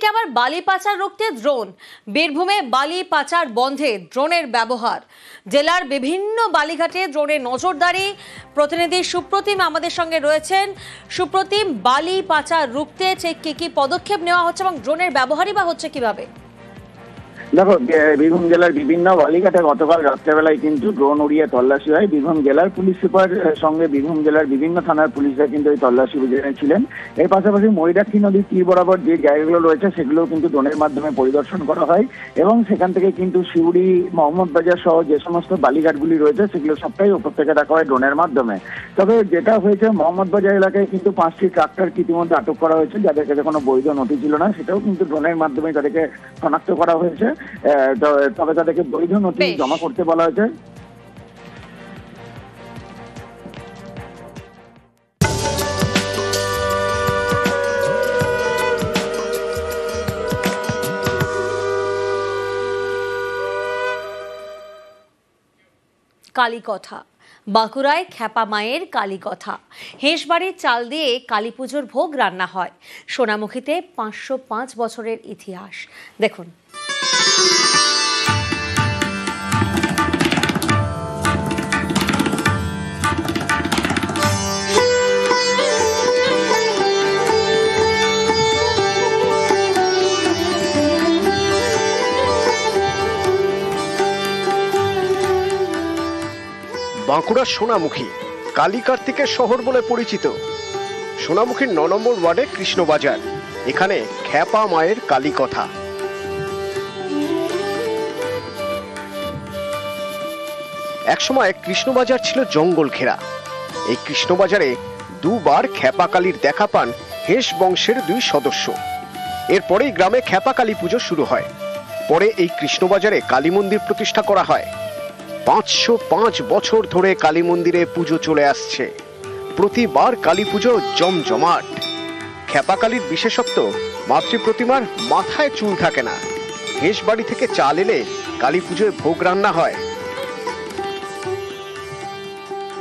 অন্যদিকে আবার বালি পাচার রুখতে ড্রোন। বীরভূমে বালি পাচার বন্ধে ড্রোনের ব্যবহার। জেলার বিভিন্ন বালিঘাটে ড্রোনের নজরদারি। প্রতিনিধি সুপ্রতিম আমাদের সঙ্গে রয়েছেন। সুপ্রতিম, বালি পাচার রুখতে ঠিক কি পদক্ষেপ নেওয়া হচ্ছে এবং ড্রোনের ব্যবহারই বা হচ্ছে কিভাবে? দেখো, বীরভূম জেলার বিভিন্ন বালিঘাটে গতকাল রাত্রেবেলায় কিন্তু ড্রোন উড়িয়ে তল্লাশি হয়। বীরভূম জেলার পুলিশ সুপার সঙ্গে বীরভূম জেলার বিভিন্ন থানার পুলিশরা কিন্তু এই তল্লাশি অভিযানে ছিলেন। এর পাশাপাশি ময়ূরাক্ষী নদীর তীর বরাবর যে জায়গাগুলো রয়েছে সেগুলোও কিন্তু ড্রোনের মাধ্যমে পরিদর্শন করা হয় এবং সেখান থেকে কিন্তু শিউড়ি, মোহাম্মদবাজার সহ যে সমস্ত বালিঘাটগুলি রয়েছে সেগুলো সবটাই উপর থেকে দেখা হয় ড্রোনের মাধ্যমে। তবে যেটা হয়েছে, মোহাম্মদবাজার এলাকায় কিন্তু 5টি ট্রাক্টর ইতিমধ্যে আটক করা হয়েছে, যাদের কাছে কোনো বৈধ নথি ছিল না। সেটাও কিন্তু ড্রোনের মাধ্যমে তাদেরকে শনাক্ত করা হয়েছে। তবে তাদেরকে বৈধ নথি জমা করতে বলা হয়েছে। কালীকথা, বাঁকুড়ায় খ্যাপা মায়ের কালীকথা। হেঁসবাড়ির চাল দিয়ে কালী পুজোর ভোগ রান্না হয়। সোনামুখীতে 505 বছরের ইতিহাস। দেখুন। বাঁকুড়ার সোনামুখী কালী কার্তিকের শহর বলে পরিচিত। সোনামুখীর 9 নম্বর ওয়ার্ডে কৃষ্ণবাজার। এখানে খ্যাপা মায়ের কালীকথা। একসময় কৃষ্ণবাজার ছিল জঙ্গল ঘেরা। এই কৃষ্ণবাজারে দুবার খ্যাপা কালীর দেখা পান হেঁস বংশের 2 সদস্য। এরপরেই গ্রামে খ্যাপা কালী পুজো শুরু হয়। পরে এই কৃষ্ণবাজারে কালী মন্দির প্রতিষ্ঠা করা হয়। 505 বছর ধরে কালী মন্দিরে পুজো চলে আসছে। প্রতিবার কালী পুজো জমজমাট। খ্যাপা কালীর বিশেষত্ব, মাতৃ প্রতিমার মাথায় চুল থাকে না। হেঁসবাড়ি থেকে চাল এলে কালী পুজোয় ভোগ রান্না হয়।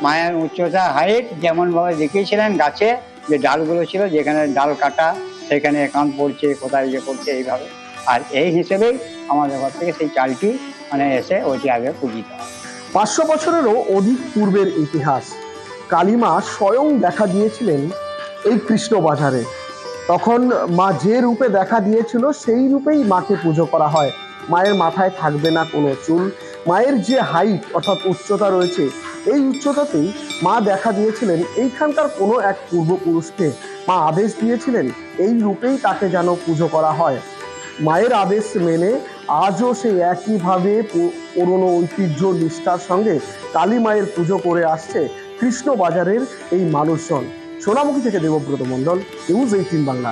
মায়ের উচ্চতা, হাইট যেমন ভাবে দেখিয়েছিলেন, গাছে যে ডালগুলো ছিল, যেখানে ডাল কাটা সেখানে কান পড়ছে, কোথায় ইয়ে করছে, এইভাবে। আর এই হিসেবেই আমাদের ঘর থেকে সেই চালটি এসে ওইটি আগে পূজিত হয়। 500 বছরেরও অধিক পূর্বের ইতিহাস। কালীমা স্বয়ং দেখা দিয়েছিলেন এই কৃষ্ণবাজারে। তখন মা যে রূপে দেখা দিয়েছিল সেই রূপেই মাকে পুজো করা হয়। মায়ের মাথায় থাকবে না কোনো চুল। মায়ের যে হাইট অর্থাৎ উচ্চতা রয়েছে, এই উচ্চতাতেই মা দেখা দিয়েছিলেন এইখানকার কোনো এক পূর্বপুরুষকে। মা আদেশ দিয়েছিলেন এই রূপেই তাকে যেন পুজো করা হয়। মায়ের আদেশ মেনে আজও সেই একইভাবে পুরনো ঐতিহ্য নিষ্ঠার সঙ্গে কালী মায়ের পুজো করে আসছে কৃষ্ণবাজারের এই মানুষজন। সোনামুখী থেকে দেবব্রত মণ্ডল, নিউজ 18 বাংলা।